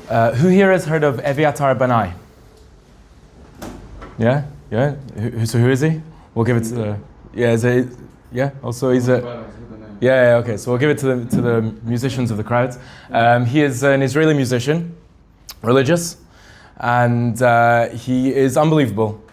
Who here has heard of Eviatar Banai? Yeah? Who is he? We'll give it to the... Also he's a... Okay, so we'll give it to the musicians of the crowd. He is an Israeli musician, religious, and he is unbelievable.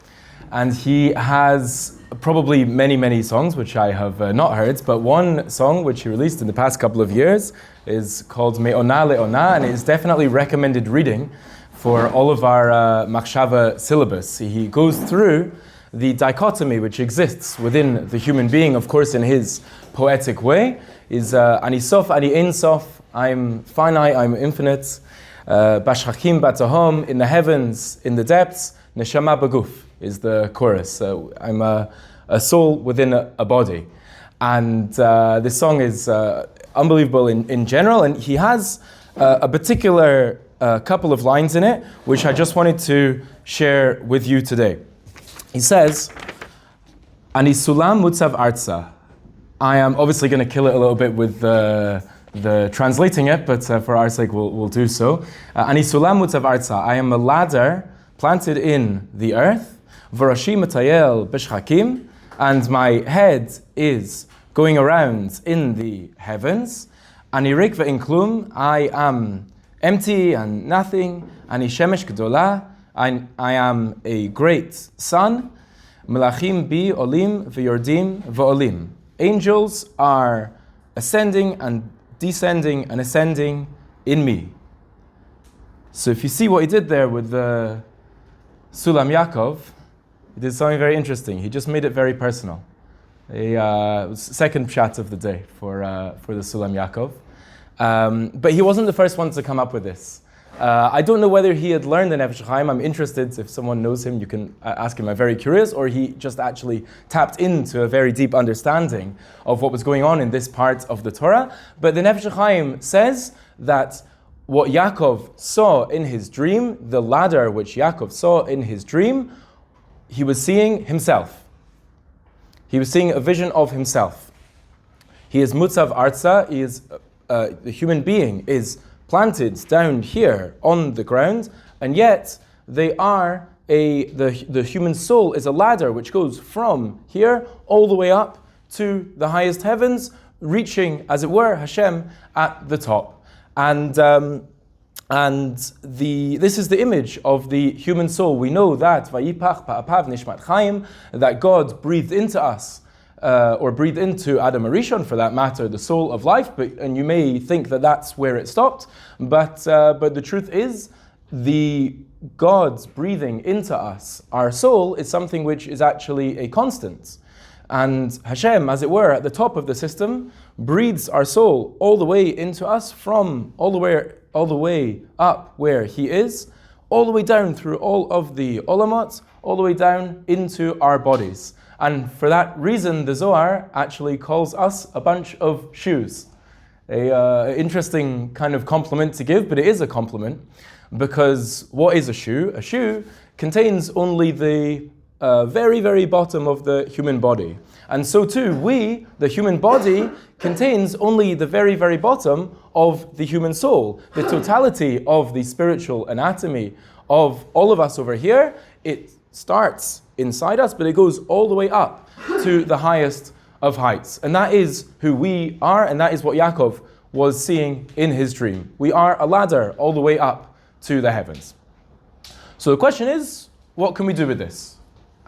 And he has probably many songs which I have not heard, but one song which he released in the past couple of years is called Me'ona Le'ona, and it is definitely recommended reading for all of our Machshava syllabus. He goes through the dichotomy which exists within the human being, of course in his poetic way, is Ani Sof, Ani Ein Sof, I'm finite, I'm infinite, Bashchakim Batahom, in the heavens, in the depths, Neshama Baguf is the chorus. I'm a soul within a body. And this song is unbelievable in general, and he has a particular couple of lines in it, which I just wanted to share with you today. He says, Ani Sulam Mutzav Arza. I am obviously going to kill it a little bit with the translating it, but for our sake we'll do so. Ani Sulam Mutzav Arza. I am a ladder planted in the earth. V'rashi Matayel B'shchakim. And my head is going around in the heavens. Ani Rik Ve'inklum. I am empty and nothing. Ani Shemesh Gdola. I am a great sun. Melachim bi olim v'yordim v'olim. Angels are ascending and descending and ascending in me. So if you see what he did there with the Sulam Yaakov, he did something very interesting. He just made it very personal. Second pshat of the day for the Sulam Yaakov. But he wasn't the first one to come up with this. I don't know whether he had learned the Nefesh Chaim. I'm interested, if someone knows him, you can ask him. I'm very curious, or he just actually tapped into a very deep understanding of what was going on in this part of the Torah. But the Nefesh Chaim says that what Yaakov saw in his dream, the ladder which Yaakov saw in his dream, he was seeing himself. He was seeing a vision of himself. He is Mutzav Arza, he is the human being is planted down here on the ground, and yet they are the human soul is a ladder which goes from here all the way up to the highest heavens, reaching, as it were, Hashem at the top. And this is the image of the human soul. We know that Vayipach Pa'apav Nishmat Chaim, that God breathed into us, or breathed into Adam Arishon, for that matter, the soul of life. And you may think that that's where it stopped, but the truth is, the God's breathing into us, our soul, is something which is actually a constant. And Hashem, as it were, at the top of the system, breathes our soul all the way into us, from all the way up where He is, all the way down through all of the olamot, all the way down into our bodies. And for that reason, the Zohar actually calls us a bunch of shoes. An interesting kind of compliment to give, but it is a compliment, because what is a shoe? A shoe contains only the very, very bottom of the human body. And so too, the human body, contains only the very, very bottom of the human soul. The totality of the spiritual anatomy of all of us over here, it starts inside us, but it goes all the way up to the highest of heights. And that is who we are, and that is what Yaakov was seeing in his dream. We are a ladder all the way up to the heavens. So the question is, what can we do with this?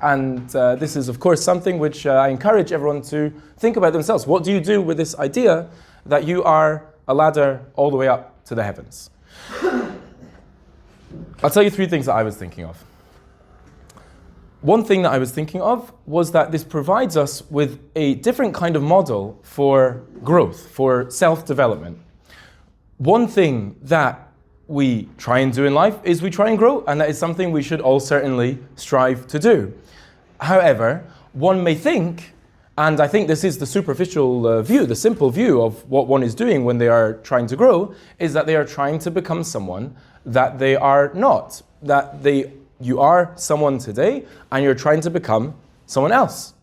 And this is, of course, something which I encourage everyone to think about themselves. What do you do with this idea that you are a ladder all the way up to the heavens? I'll tell you three things that I was thinking of. One thing that I was thinking of was that this provides us with a different kind of model for growth, for self-development. One thing that we try and do in life is we try and grow, and that is something we should all certainly strive to do. However, one may think, and I think this is the superficial view, the simple view of what one is doing when they are trying to grow, is that they are trying to become someone that they are not, you are someone today, and you're trying to become someone else.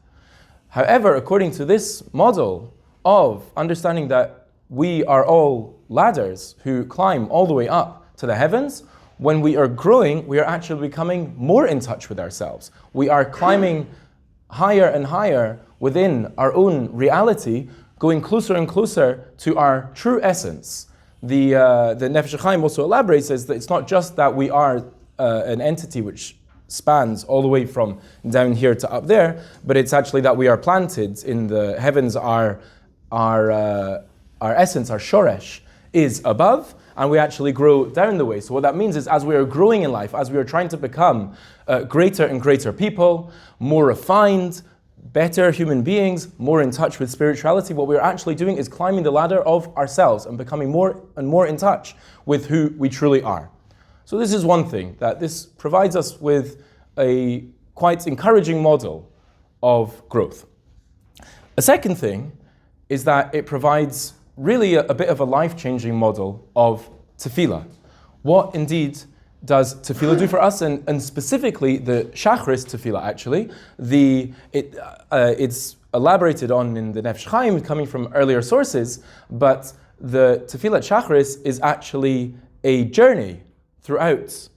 However, according to this model of understanding that we are all ladders who climb all the way up to the heavens. When we are growing, we are actually becoming more in touch with ourselves. We are climbing higher and higher within our own reality, going closer and closer to our true essence. The Nefesh HaChaim also elaborates, says that it's not just that we are an entity which spans all the way from down here to up there, but it's actually that we are planted in the heavens. Our essence, our shoresh, is above, and we actually grow down the way. So what that means is, as we are growing in life, as we are trying to become greater and greater people, more refined, better human beings, more in touch with spirituality, what we're actually doing is climbing the ladder of ourselves and becoming more and more in touch with who we truly are. So this is one thing, that this provides us with a quite encouraging model of growth. A second thing is that it provides really a bit of a life-changing model of tefillah. What indeed does tefillah do for us, and specifically the Shachris tefillah actually, it's elaborated on in the Nefesh Chaim coming from earlier sources, but the tefillah Shachris is actually a journey throughout,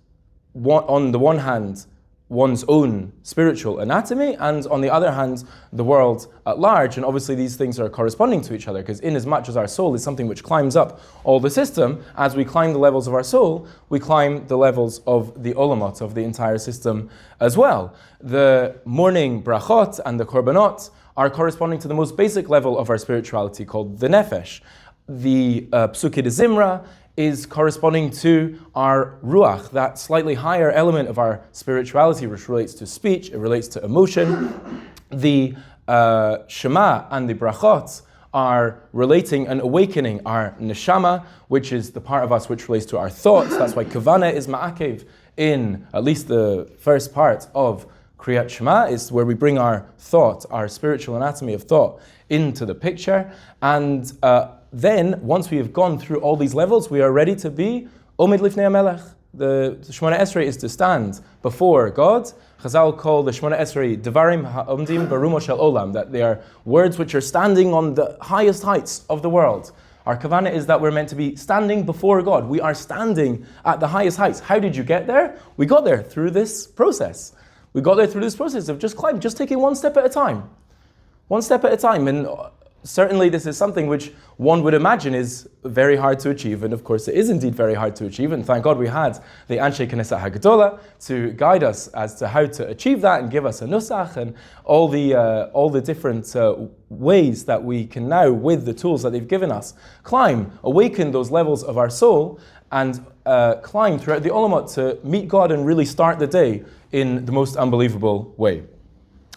on the one hand, one's own spiritual anatomy, and on the other hand, the world at large. And obviously these things are corresponding to each other, because in as much as our soul is something which climbs up all the system, as we climb the levels of our soul, we climb the levels of the olamot, of the entire system as well. The morning brachot and the korbanot are corresponding to the most basic level of our spirituality, called the nefesh. The psukei de zimra is corresponding to our ruach, that slightly higher element of our spirituality, which relates to speech, it relates to emotion. The Shema and the brachot are relating and awakening our neshama, which is the part of us which relates to our thoughts. That's why kavanah is ma'akev in at least the first part of Kriyat Shema, is where we bring our thought, our spiritual anatomy of thought, into the picture. And then, once we have gone through all these levels, we are ready to be Omid Lifnei HaMelech. The Shemona Esrei is to stand before God. Chazal call the Shemona Esrei Devarim Ha'omdim Barumo Shel Olam, that they are words which are standing on the highest heights of the world. Our kavanah is that we're meant to be standing before God. We are standing at the highest heights. How did you get there? We got there through this process. We got there through this process of just climbing, just taking one step at a time. One step at a time. And certainly this is something which one would imagine is very hard to achieve, and of course it is indeed very hard to achieve, and thank God we had the Anshe Knesset HaGedolah to guide us as to how to achieve that and give us a nusach and all the different ways that we can now, with the tools that they've given us, awaken those levels of our soul and climb throughout the olamot to meet God and really start the day in the most unbelievable way.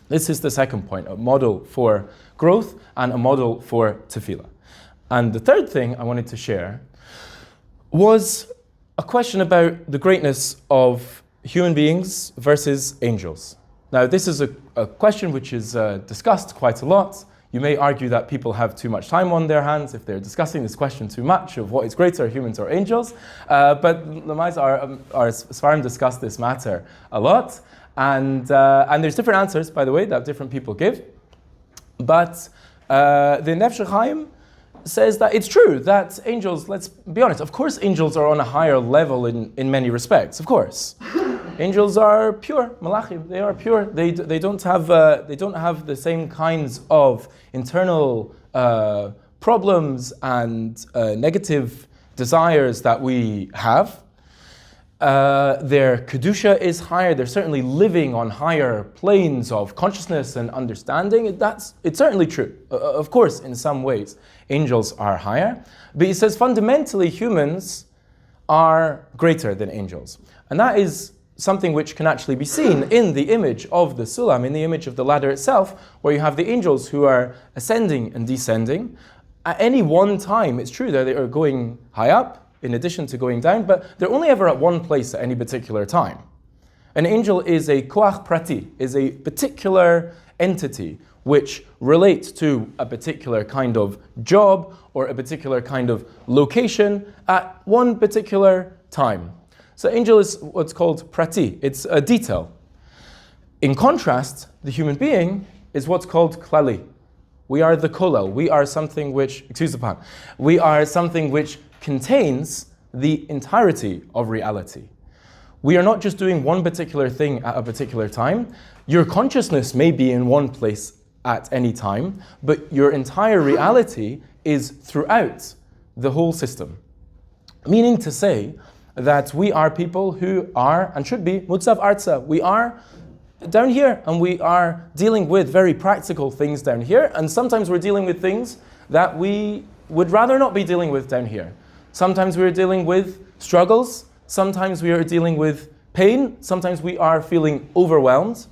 This is the second point, a model for growth and a model for tefillah. And the third thing I wanted to share was a question about the greatness of human beings versus angels. Now, this is a question which is discussed quite a lot. You may argue that people have too much time on their hands if they're discussing this question too much of what is greater, humans or angels. But Lamais our Sfarim discuss this matter a lot. And there's different answers, by the way, that different people give. But the Nefesh HaChaim says that it's true that angels, let's be honest, of course angels are on a higher level in many respects, of course. Angels are pure, malachim, they are pure. They don't have the same kinds of internal problems and negative desires that we have. Their kedusha is higher. They're certainly living on higher planes of consciousness and understanding. It's certainly true. Of course, in some ways, angels are higher. But he says fundamentally humans are greater than angels. And that is something which can actually be seen in the image of the sulam, in the image of the ladder itself, where you have the angels who are ascending and descending. At any one time, it's true that they are going high up, in addition to going down, but they're only ever at one place at any particular time. An angel is a koach prati, is a particular entity which relates to a particular kind of job or a particular kind of location at one particular time. So angel is what's called prati, it's a detail. In contrast, the human being is what's called klali. We are the kolel, we are something which, we are something which contains the entirety of reality. We are not just doing one particular thing at a particular time. Your consciousness may be in one place at any time, but your entire reality is throughout the whole system. Meaning to say that we are people who are, and should be, mutzav arza. We are down here, and we are dealing with very practical things down here, and sometimes we're dealing with things that we would rather not be dealing with down here. Sometimes we're dealing with struggles, sometimes we are dealing with pain, sometimes we are feeling overwhelmed.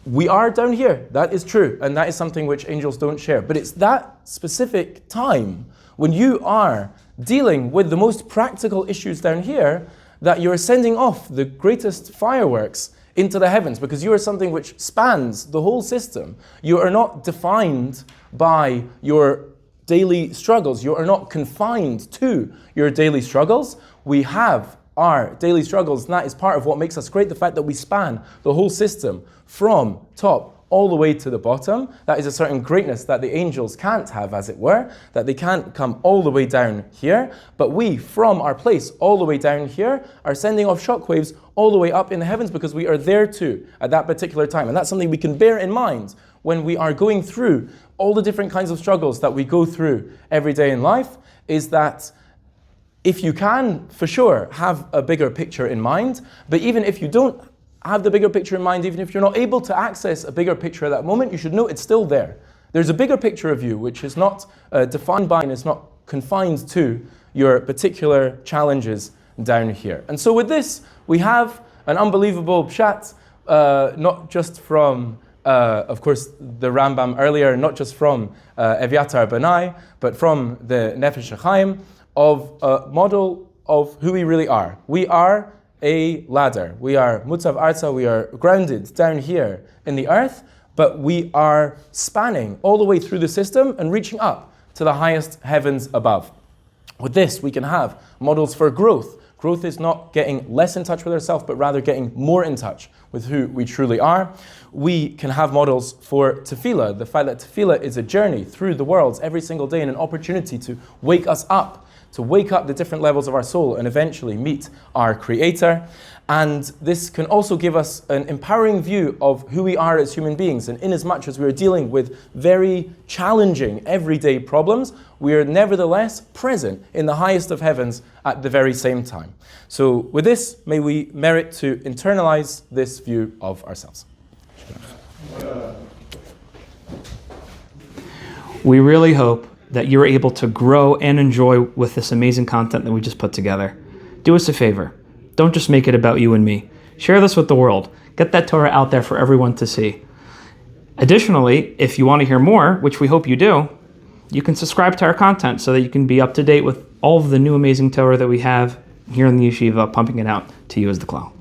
We are down here, that is true, and that is something which angels don't share. But it's that specific time when you are dealing with the most practical issues down here that you're sending off the greatest fireworks into the heavens, because you are something which spans the whole system. You are not defined by your daily struggles. You are not confined to your daily struggles. We have our daily struggles, and that is part of what makes us great, the fact that we span the whole system from top all the way to the bottom. That is a certain greatness that the angels can't have, as it were, that they can't come all the way down here, but we, from our place all the way down here, are sending off shockwaves all the way up in the heavens, because we are there too at that particular time. And that's something we can bear in mind when we are going through all the different kinds of struggles that we go through every day in life, is that if you can, for sure, have a bigger picture in mind, but even if you don't have the bigger picture in mind, even if you're not able to access a bigger picture at that moment, you should know it's still there. There's a bigger picture of you which is not defined by and is not confined to your particular challenges down here. And so with this, we have an unbelievable pshat, not just from, of course, the Rambam earlier, not just from Eviatar Banai, but from the Nefesh HaChaim, of a model of who we really are. We are a ladder. We are mutzav arza, we are grounded down here in the earth, but we are spanning all the way through the system and reaching up to the highest heavens above. With this, we can have models for growth. Growth is not getting less in touch with ourselves, but rather getting more in touch with who we truly are. We can have models for tefillah, the fact that tefillah is a journey through the worlds every single day and an opportunity to wake us up, to wake up the different levels of our soul and eventually meet our Creator. And this can also give us an empowering view of who we are as human beings. And in as much as we are dealing with very challenging everyday problems, we are nevertheless present in the highest of heavens at the very same time. So with this, may we merit to internalize this view of ourselves. We really hope that you're able to grow and enjoy with this amazing content that we just put together. Do us a favor. Don't just make it about you and me. Share this with the world. Get that Torah out there for everyone to see. Additionally, if you want to hear more, which we hope you do, you can subscribe to our content so that you can be up to date with all of the new amazing Torah that we have here in the yeshiva, pumping it out to you as the Klal.